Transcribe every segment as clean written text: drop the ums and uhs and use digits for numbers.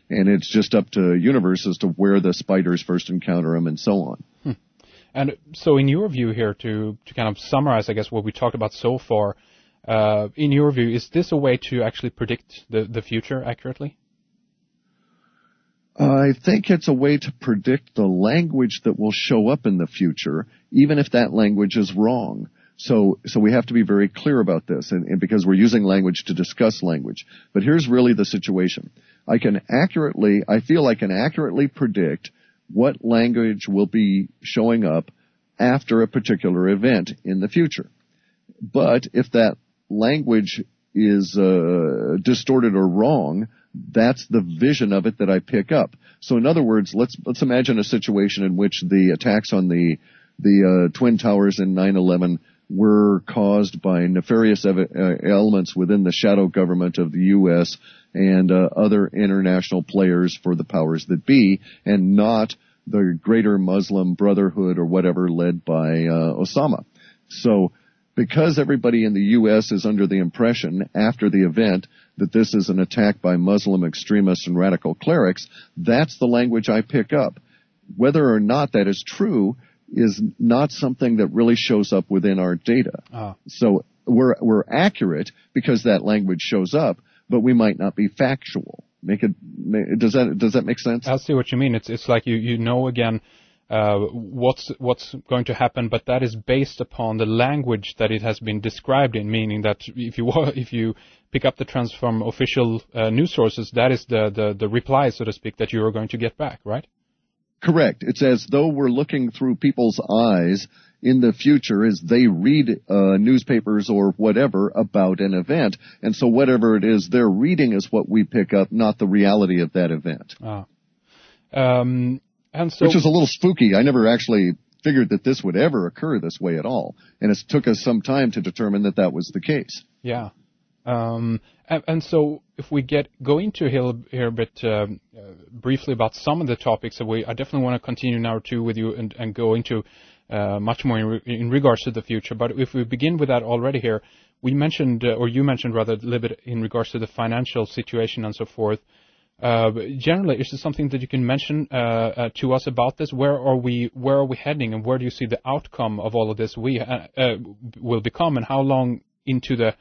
And it's just up to universe as to where the spiders first encounter them and so on. And so in your view here, to kind of summarize, I guess, what we talked about so far, in your view, is this a way to actually predict the future accurately? I think it's a way to predict the language that will show up in the future, even if that language is wrong. So we have to be very clear about this, and because we're using language to discuss language. But here's really the situation. I feel I can accurately predict what language will be showing up after a particular event in the future. But if that language is distorted or wrong, that's the vision of it that I pick up. So in other words, let's imagine a situation in which the attacks on the Twin Towers in 9/11 were caused by nefarious elements within the shadow government of the U.S. and other international players for the powers that be, and not the greater Muslim Brotherhood or whatever led by Osama. So because everybody in the U.S. is under the impression after the event that this is an attack by Muslim extremists and radical clerics, that's the language I pick up. Whether or not that is true is not something that really shows up within our data. So we're accurate because that language shows up, but we might not be factual. Does that make sense? I see what you mean. It's like you know again what's going to happen, but that is based upon the language that it has been described in. Meaning that if you pick up the trends from official news sources, that is the reply, so to speak, that you are going to get back, right? Correct. It's as though we're looking through people's eyes in the future as they read newspapers or whatever about an event. And so whatever it is they're reading is what we pick up, not the reality of that event. And so, which is a little spooky. I never actually figured that this would ever occur this way at all. And it took us some time to determine that was the case. Yeah. And so if we go into here a bit briefly about some of the topics that I definitely want to continue now too with you and go into much more in regards to the future. But if we begin with that already here, you mentioned rather a little bit in regards to the financial situation and so forth. Generally, is there something that you can mention to us about this? Where are we heading, and where do you see the outcome of all of this will become, and how long into the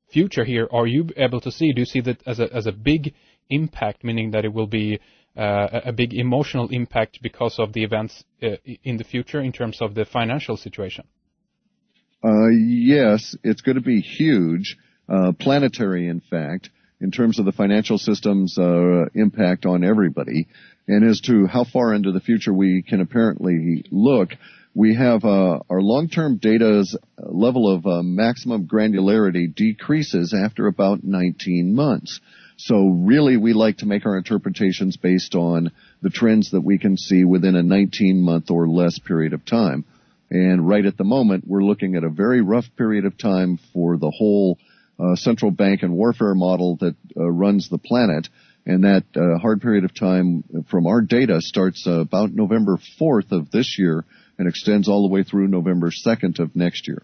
future here are you able to see? Do you see that as a big impact, meaning that it will be a big emotional impact because of the events in the future in terms of the financial situation? Yes, it's going to be huge, planetary in fact, in terms of the financial system's impact on everybody. And as to how far into the future we can apparently look, we have our long-term data's level of maximum granularity decreases after about 19 months. So really we like to make our interpretations based on the trends that we can see within a 19-month or less period of time. And right at the moment, we're looking at a very rough period of time for the whole central bank and warfare model that runs the planet. And that hard period of time from our data starts about November 4th of this year and extends all the way through November 2nd of next year.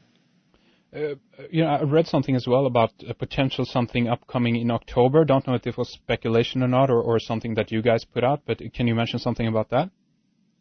I read something as well about a potential something upcoming in October. Don't know if it was speculation or not, or something that you guys put out, but can you mention something about that?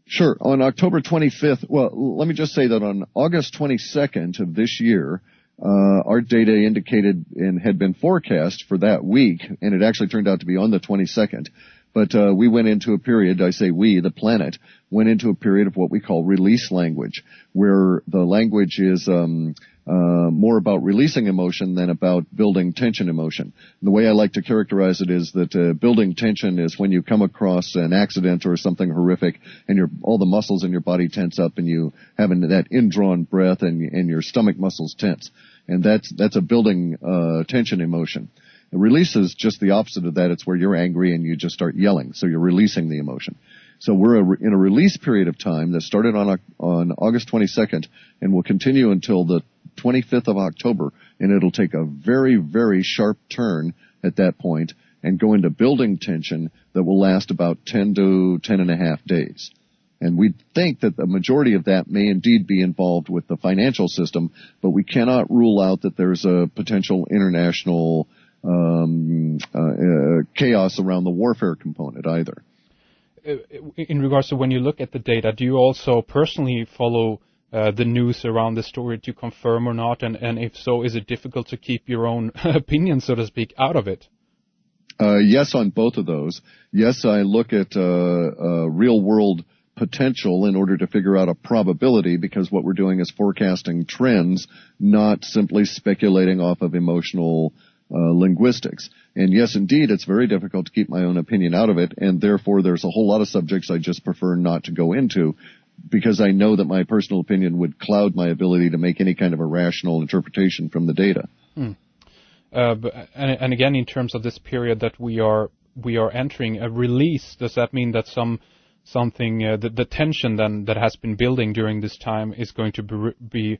Sure. On October 25th, well, let me just say that on August 22nd of this year, our data indicated and had been forecast for that week, and it actually turned out to be on the 22nd. But we went into a period, I say we, the planet, went into a period of what we call release language, where the language is more about releasing emotion than about building tension emotion. The way I like to characterize it is that building tension is when you come across an accident or something horrific and all the muscles in your body tense up and you have that indrawn breath and your stomach muscles tense. And that's a building tension emotion. The release is just the opposite of that. It's where you're angry and you just start yelling. So you're releasing the emotion. So we're in a release period of time that started on August 22nd and will continue until the 25th of October. And it'll take a very, very sharp turn at that point and go into building tension that will last about 10 to 10 and a half days. And we think that the majority of that may indeed be involved with the financial system, but we cannot rule out that there's a potential international chaos around the warfare component either. In regards to when you look at the data, do you also personally follow the news around the story to confirm or not? And if so, is it difficult to keep your own opinion, so to speak, out of it? Yes, on both of those. Yes, I look at real-world potential in order to figure out a probability, because what we're doing is forecasting trends, not simply speculating off of emotional linguistics. And yes, indeed, it's very difficult to keep my own opinion out of it, and therefore there's a whole lot of subjects I just prefer not to go into, because I know that my personal opinion would cloud my ability to make any kind of a rational interpretation from the data. And again, in terms of this period that we are entering, a release, does that mean that something the tension then that has been building during this time is going to be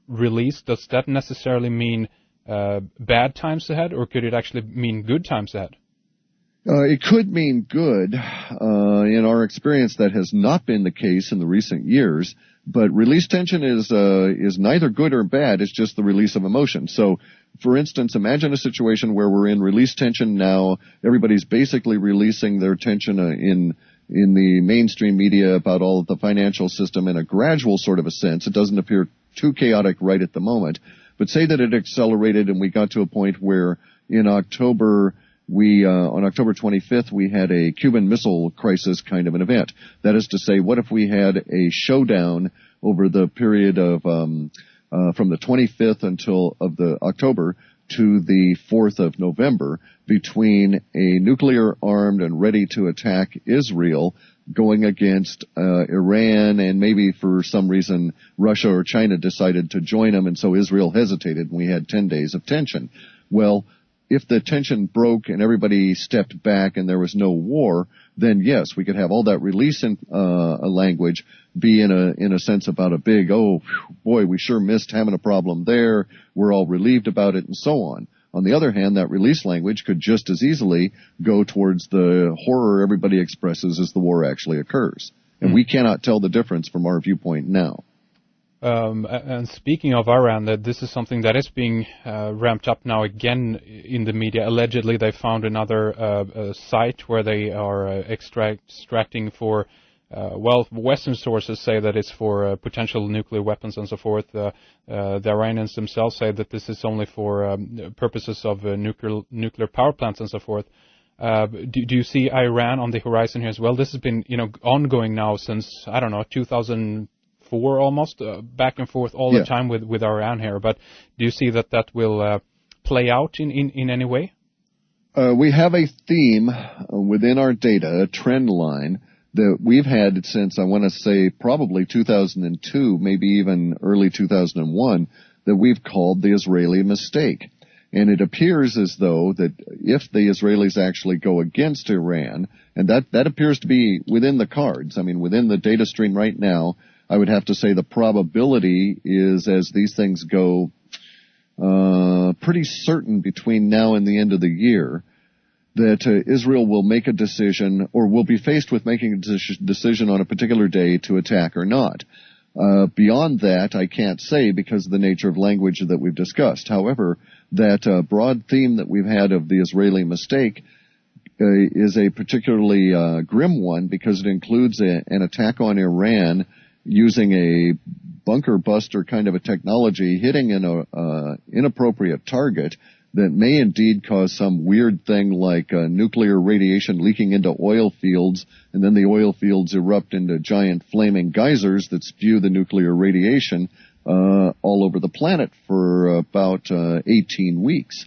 released? Does that necessarily mean bad times ahead, or could it actually mean good times ahead? It could mean good. In our experience, that has not been the case in the recent years. But release tension is neither good or bad. It's just the release of emotion. So, for instance, imagine a situation where we're in release tension now. Everybody's basically releasing their tension in the mainstream media about all of the financial system in a gradual sort of a sense. It doesn't appear too chaotic right at the moment. But say that it accelerated and we got to a point where in October, on October 25th, we had a Cuban Missile Crisis kind of an event. That is to say, what if we had a showdown over the period of from the 25th until of the October to the 4th of November between a nuclear-armed and ready-to-attack Israel going against Iran, and maybe for some reason Russia or China decided to join them, and so Israel hesitated, and we had 10 days of tension. Well, if the tension broke and everybody stepped back and there was no war, then yes, we could have all that release in language be in a sense about a big, oh boy, we sure missed having a problem there, we're all relieved about it, and so on. On the other hand, that release language could just as easily go towards the horror everybody expresses as the war actually occurs. And we cannot tell the difference from our viewpoint now. And speaking of Iran, that this is something that is being ramped up now again in the media. Allegedly, they found another site where they are extracting for, Western sources say that it's for potential nuclear weapons and so forth. The Iranians themselves say that this is only for purposes of nuclear power plants and so forth. Do you see Iran on the horizon here as well? This has been, ongoing now since, 2004 almost, back and forth all the time with Iran here. But do you see that will play out in any way? We have a theme within our data, a trend line, that we've had since, I want to say, probably 2002, maybe even early 2001, that we've called the Israeli mistake. And it appears as though that if the Israelis actually go against Iran, and that appears to be within the cards, within the data stream right now, I would have to say the probability is, as these things go, pretty certain between now and the end of the year, that Israel will make a decision, or will be faced with making a decision on a particular day to attack or not. Beyond that, I can't say because of the nature of language that we've discussed. However, that broad theme that we've had of the Israeli mistake is a particularly grim one, because it includes an attack on Iran using a bunker buster kind of a technology, hitting an inappropriate target that may indeed cause some weird thing like nuclear radiation leaking into oil fields, and then the oil fields erupt into giant flaming geysers that spew the nuclear radiation all over the planet for about 18 weeks.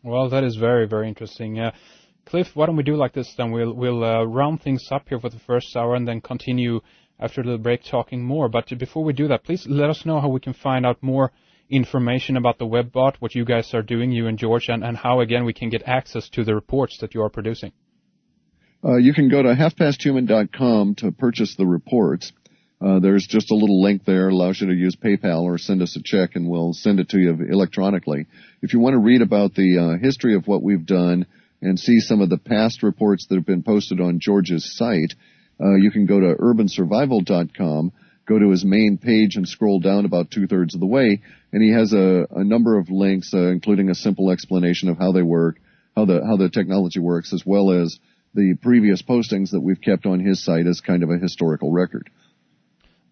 Well, that is very, very interesting. Clif, why don't we do like this then? We'll round things up here for the first hour and then continue after a little break talking more. But before we do that, please let us know how we can find out more information about the WebBot, what you guys are doing, you and George, and how, again, we can get access to the reports that you are producing. You can go to halfpasthuman.com to purchase the reports. There's just a little link there, allows you to use PayPal or send us a check, and we'll send it to you electronically. If you want to read about the history of what we've done and see some of the past reports that have been posted on George's site, you can go to urbansurvival.com. go to his main page and scroll down about 2/3 of the way, and he has a number of links, including a simple explanation of how they work, how the technology works, as well as the previous postings that we've kept on his site as kind of a historical record.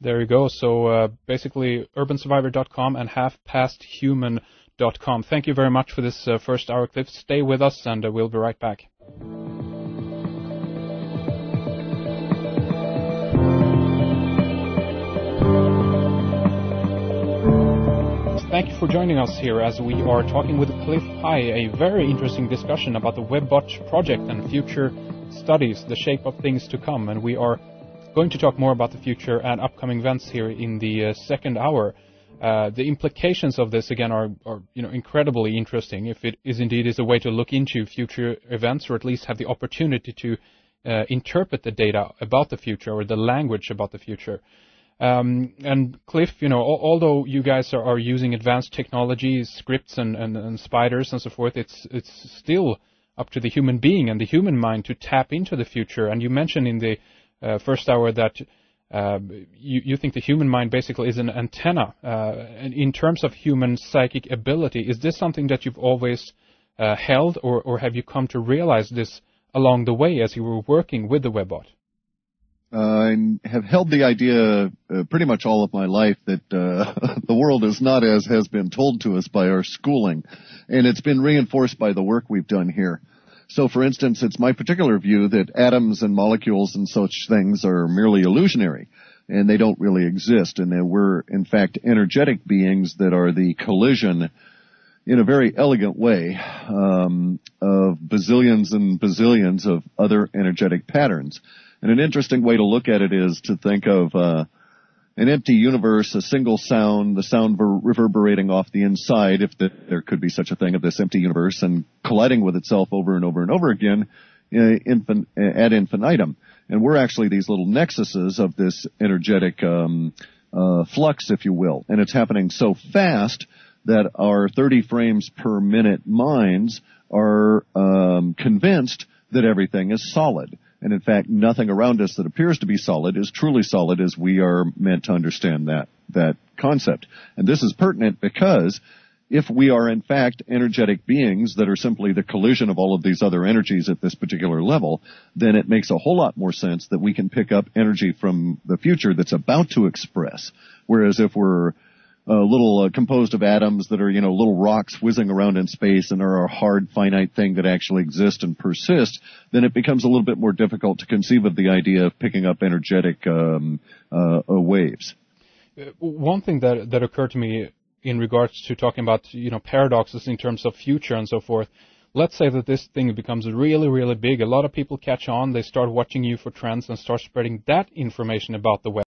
There you go. So basically, urbansurvivor.com and halfpasthuman.com. Thank you very much for this first hour, Clif. Stay with us, and we'll be right back. Thank you for joining us here as we are talking with Clif High, a very interesting discussion about the WebBot project and future studies, the shape of things to come. And we are going to talk more about the future and upcoming events here in the second hour. The implications of this, again, are incredibly interesting. If it is indeed a way to look into future events, or at least have the opportunity to interpret the data about the future, or the language about the future. And Clif, although you guys are using advanced technologies, scripts and spiders and so forth, it's still up to the human being and the human mind to tap into the future. And you mentioned in the first hour that you think the human mind basically is an antenna. And in terms of human psychic ability, is this something that you've always held, or have you come to realize this along the way as you were working with the WebBot? I have held the idea pretty much all of my life that the world is not as has been told to us by our schooling, and it's been reinforced by the work we've done here. So, for instance, it's my particular view that atoms and molecules and such things are merely illusionary, and they don't really exist, and that we're, in fact, energetic beings that are the collision, in a very elegant way, of bazillions and bazillions of other energetic patterns. And an interesting way to look at it is to think of an empty universe, a single sound, the sound reverberating off the inside, if there could be such a thing, of this empty universe, and colliding with itself over and over and over again ad infinitum. And we're actually these little nexuses of this energetic flux, if you will. And it's happening so fast that our 30 frames per minute minds are convinced that everything is solid. And in fact, nothing around us that appears to be solid is truly solid, as we are meant to understand that concept. And this is pertinent because if we are in fact energetic beings that are simply the collision of all of these other energies at this particular level, then it makes a whole lot more sense that we can pick up energy from the future that's about to express. Whereas if we're composed of atoms that are, little rocks whizzing around in space and are a hard, finite thing that actually exists and persists, then it becomes a little bit more difficult to conceive of the idea of picking up energetic waves. One thing that occurred to me in regards to talking about, paradoxes in terms of future and so forth, let's say that this thing becomes really, really big. A lot of people catch on. They start watching you for trends and start spreading that information about the web.